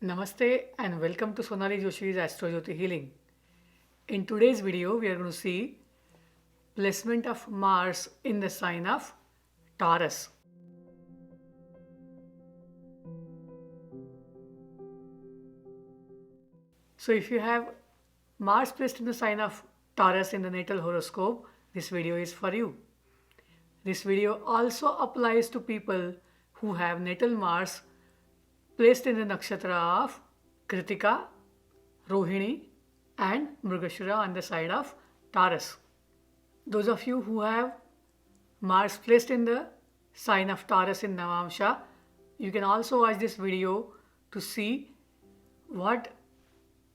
Namaste and welcome to Sonali Joshi's Astrojyoti Healing. In today's video, we are going to see placement of Mars in the sign of Taurus. So if you have Mars placed in the sign of Taurus in the natal horoscope, this video is for you. This video also applies to people who have natal Mars placed in the nakshatra of Kritika, Rohini and Mrigashira on the side of Taurus. Those of you who have Mars placed in the sign of Taurus in Navamsha, you can also watch this video to see what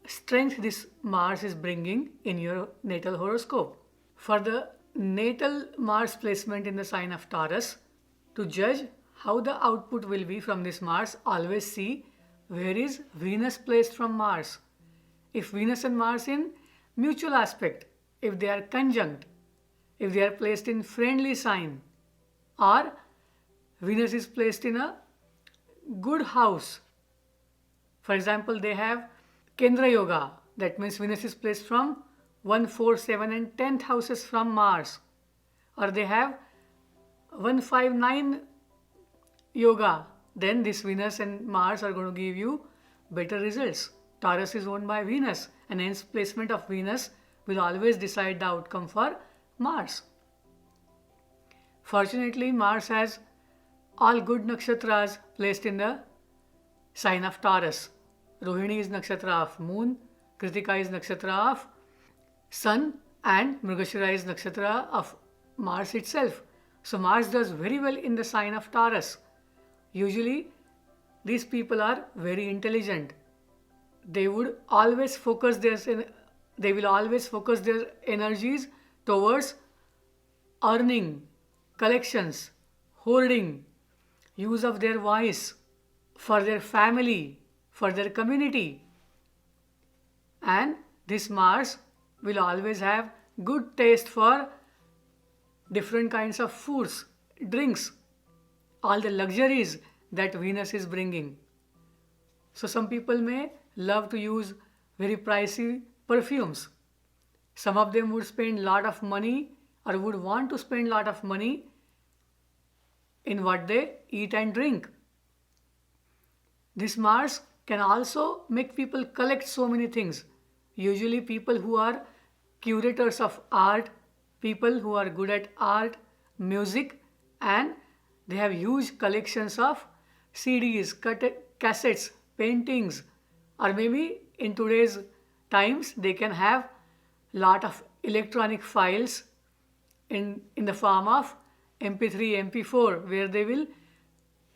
strength this Mars is bringing in your natal horoscope. For the natal Mars placement in the sign of Taurus, to judge how the output will be from this Mars, always see where is Venus placed from Mars. If Venus and Mars in mutual aspect, if they are conjunct, if they are placed in friendly sign, or Venus is placed in a good house. For example, they have Kendra Yoga, that means Venus is placed from 1, 4, 7 and 10th houses from Mars. Or they have 1, 5, 9 Yoga, then this Venus and Mars are going to give you better results. Taurus is owned by Venus and hence placement of Venus will always decide the outcome for Mars. Fortunately, Mars has all good nakshatras placed in the sign of Taurus. Rohini is nakshatra of Moon, Kritika is nakshatra of Sun and Mrigashira is nakshatra of Mars itself. So Mars does very well in the sign of Taurus. Usually, these people are very intelligent. They will always focus their energies towards earning, collections, hoarding, use of their voice for their family, for their community. And this Mars will always have good taste for different kinds of foods, drinks, all the luxuries that Venus is bringing. So some people may love to use very pricey perfumes. Some of them would spend a lot of money or would want to spend a lot of money in what they eat and drink. This Mars can also make people collect so many things. Usually people who are curators of art, people who are good at art, music, and they have huge collections of CDs, cassettes, paintings, or maybe in today's times they can have lot of electronic files in the form of MP3, MP4, where they will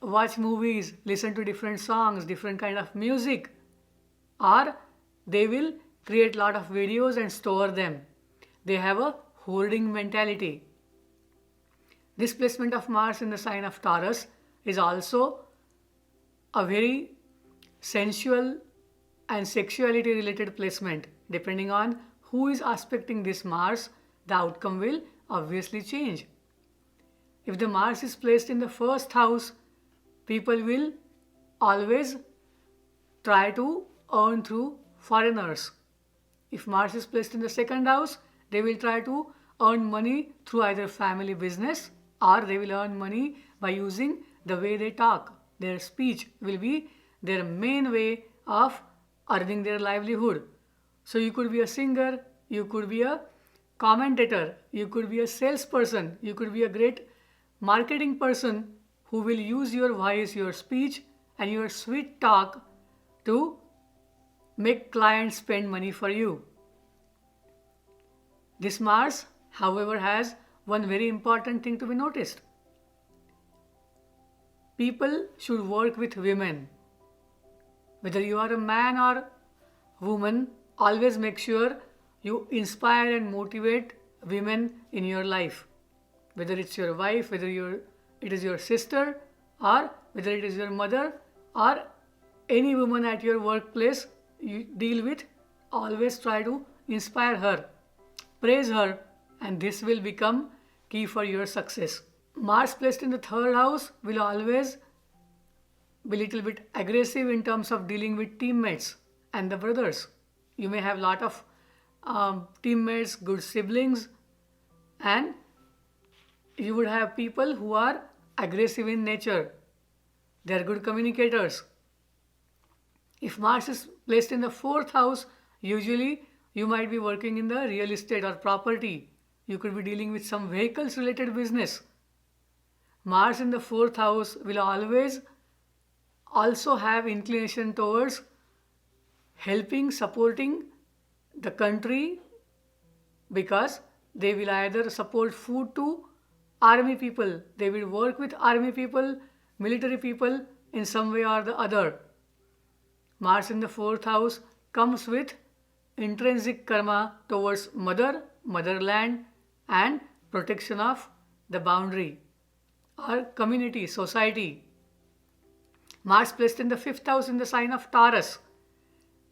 watch movies, listen to different songs, different kind of music, or they will create lot of videos and store them. They have a hoarding mentality. This placement of Mars in the sign of Taurus is also a very sensual and sexuality related placement. Depending on who is aspecting this Mars, the outcome will obviously change. If the Mars is placed in the first house, people will always try to earn through foreigners. If Mars is placed in the second house, they will try to earn money through either family business or they will earn money by using the way they talk. Their speech will be their main way of earning their livelihood. So you could be a singer, you could be a commentator, you could be a salesperson, you could be a great marketing person who will use your voice, your speech and your sweet talk to make clients spend money for you. This Mars, however, has one very important thing to be noticed. People should work with women. Whether you are a man or woman, always make sure you inspire and motivate women in your life. Whether it's your wife, whether it is your sister, or whether it is your mother, or any woman at your workplace you deal with, always try to inspire her, praise her, and this will become key for your success. Mars placed in the third house will always be little bit aggressive in terms of dealing with teammates and the brothers. You may have lot of teammates, good siblings, and you would have people who are aggressive in nature. They are good communicators. If Mars is placed in the fourth house, usually you might be working in the real estate or property. You could be dealing with some vehicles related business. Mars in the fourth house will always also have inclination towards helping, supporting the country, because they will either support food to army people, they will work with army people, military people in some way or the other. Mars in the fourth house comes with intrinsic karma towards mother, motherland, and protection of the boundary or community, society. Mars placed in the fifth house in the sign of Taurus.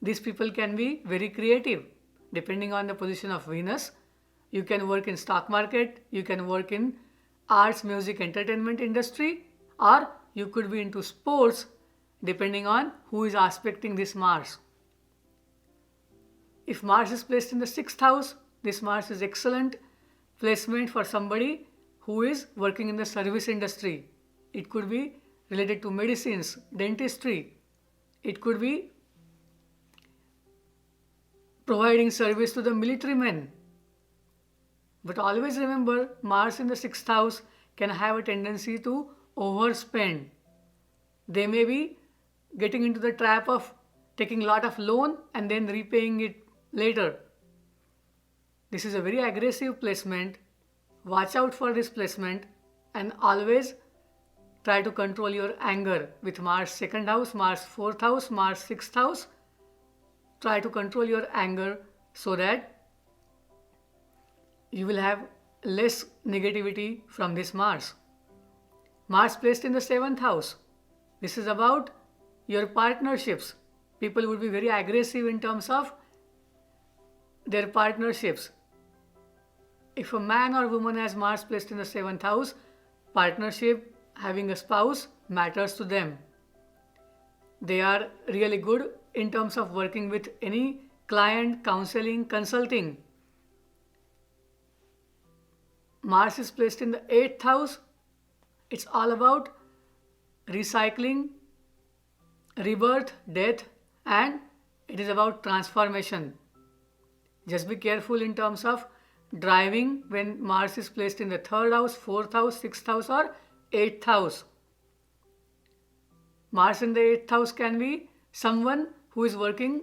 These people can be very creative. Depending on the position of Venus, you can work in stock market, you can work in arts, music, entertainment industry, or you could be into sports depending on who is aspecting this Mars. If Mars is placed in the sixth house, this Mars is excellent placement for somebody who is working in the service industry. It could be related to medicines, dentistry. It could be providing service to the military men. But always remember, Mars in the sixth house can have a tendency to overspend. They may be getting into the trap of taking a lot of loan and then repaying it later. This is a very aggressive placement. Watch out for this placement and always try to control your anger with Mars second house, Mars fourth house, Mars sixth house. Try to control your anger so that you will have less negativity from this Mars. Mars placed in the seventh house. This is about your partnerships. People would be very aggressive in terms of their partnerships. If a man or woman has Mars placed in the seventh house, partnership, having a spouse matters to them. They are really good in terms of working with any client, counseling, consulting. Mars is placed in the eighth house. It's all about recycling, rebirth, death, and it is about transformation. Just be careful in terms of driving when Mars is placed in the third house, fourth house, sixth house, or eighth house. Mars in the eighth house can be someone who is working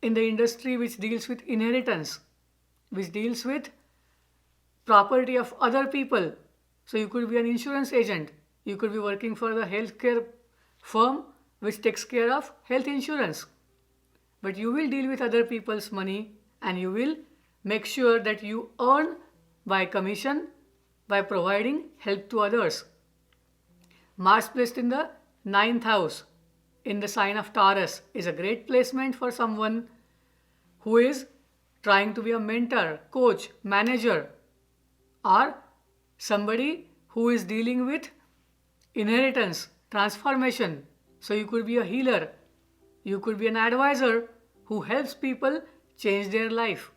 in the industry which deals with inheritance, which deals with property of other people. So you could be an insurance agent. You could be working for the healthcare firm which takes care of health insurance. But you will deal with other people's money and you will make sure that you earn by commission by providing help to others. Mars placed in the ninth house in the sign of Taurus is a great placement for someone who is trying to be a mentor, coach, manager, or somebody who is dealing with inheritance, transformation. So you could be a healer, you could be an advisor who helps people change their life.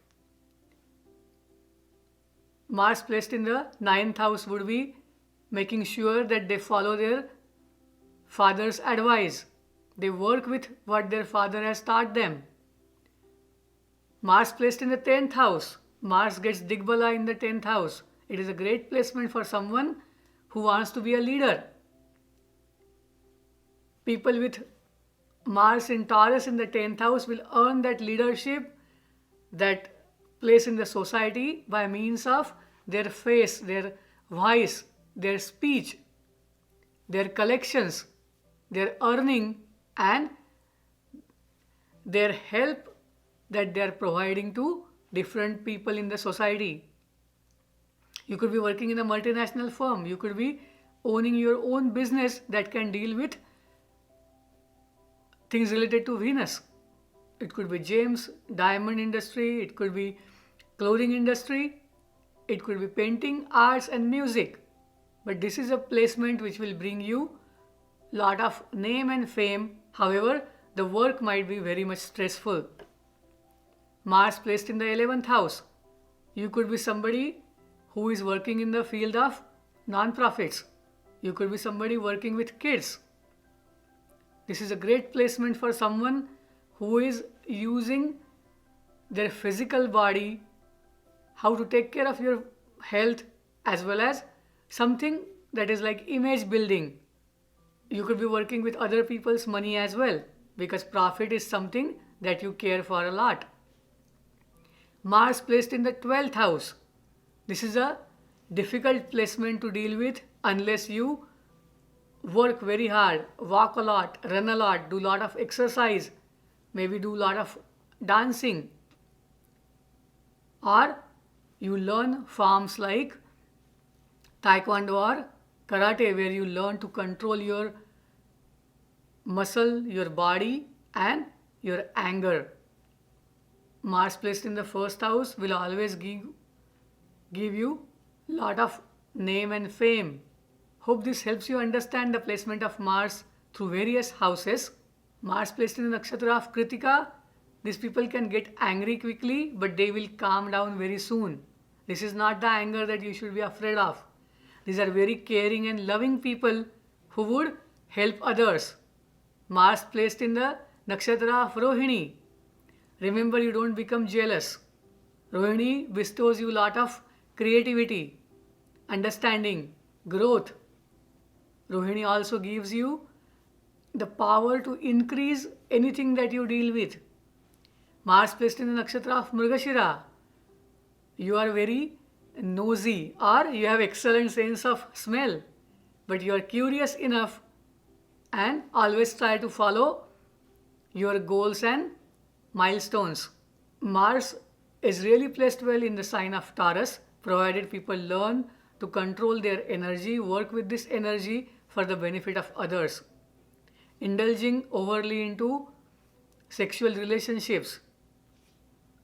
Mars placed in the ninth house would be making sure that they follow their father's advice. They work with what their father has taught them. Mars placed in the 10th house. Mars gets Digbala in the 10th house. It is a great placement for someone who wants to be a leader. People with Mars in Taurus in the 10th house will earn that leadership, that place in the society by means of their face, their voice, their speech, their collections, their earning, and their help that they are providing to different people in the society. You could be working in a multinational firm. You could be owning your own business that can deal with things related to Venus. It could be gems, diamond industry, it could be clothing industry, it could be painting, arts and music. But this is a placement which will bring you lot of name and fame. However, the work might be very much stressful. Mars placed in the 11th house. You could be somebody who is working in the field of non-profits. You could be somebody working with kids. This is a great placement for someone who is using their physical body, how to take care of your health, as well as something that is like image building. You could be working with other people's money as well, because profit is something that you care for a lot. Mars placed in the 12th house. This is a difficult placement to deal with unless you work very hard, walk a lot, run a lot, do a lot of exercise, maybe do a lot of dancing, or you learn forms like taekwondo or karate, where you learn to control your muscle, your body, and your anger. Mars placed in the first house will always give you lot of name and fame. Hope this helps you understand the placement of Mars through various houses. Mars placed in the nakshatra of Kritika, these people can get angry quickly, but they will calm down very soon. This is not the anger that you should be afraid of. These are very caring and loving people who would help others. Mars placed in the nakshatra of Rohini. Remember, you don't become jealous. Rohini bestows you a lot of creativity, understanding, growth. Rohini also gives you the power to increase anything that you deal with. Mars placed in the nakshatra of Mrigashira. You are very nosy, or you have excellent sense of smell, but you are curious enough and always try to follow your goals and milestones. Mars is really placed well in the sign of Taurus, provided people learn to control their energy, work with this energy for the benefit of others. Indulging overly into sexual relationships,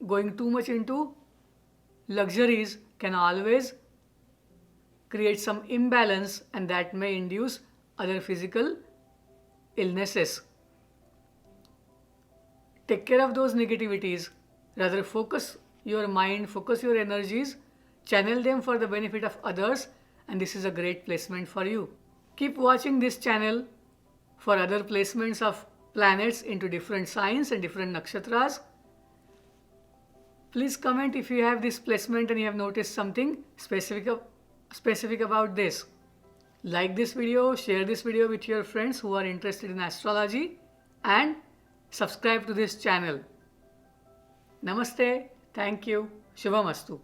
going too much into luxuries can always create some imbalance, and that may induce other physical illnesses. Take care of those negativities. Rather, focus your mind, focus your energies, channel them for the benefit of others, and this is a great placement for you. Keep watching this channel for other placements of planets into different signs and different nakshatras. Please comment if you have this placement and you have noticed something specific about this. Like this video, share this video with your friends who are interested in astrology, and subscribe to this channel. Namaste. Thank you. Shubhamastu.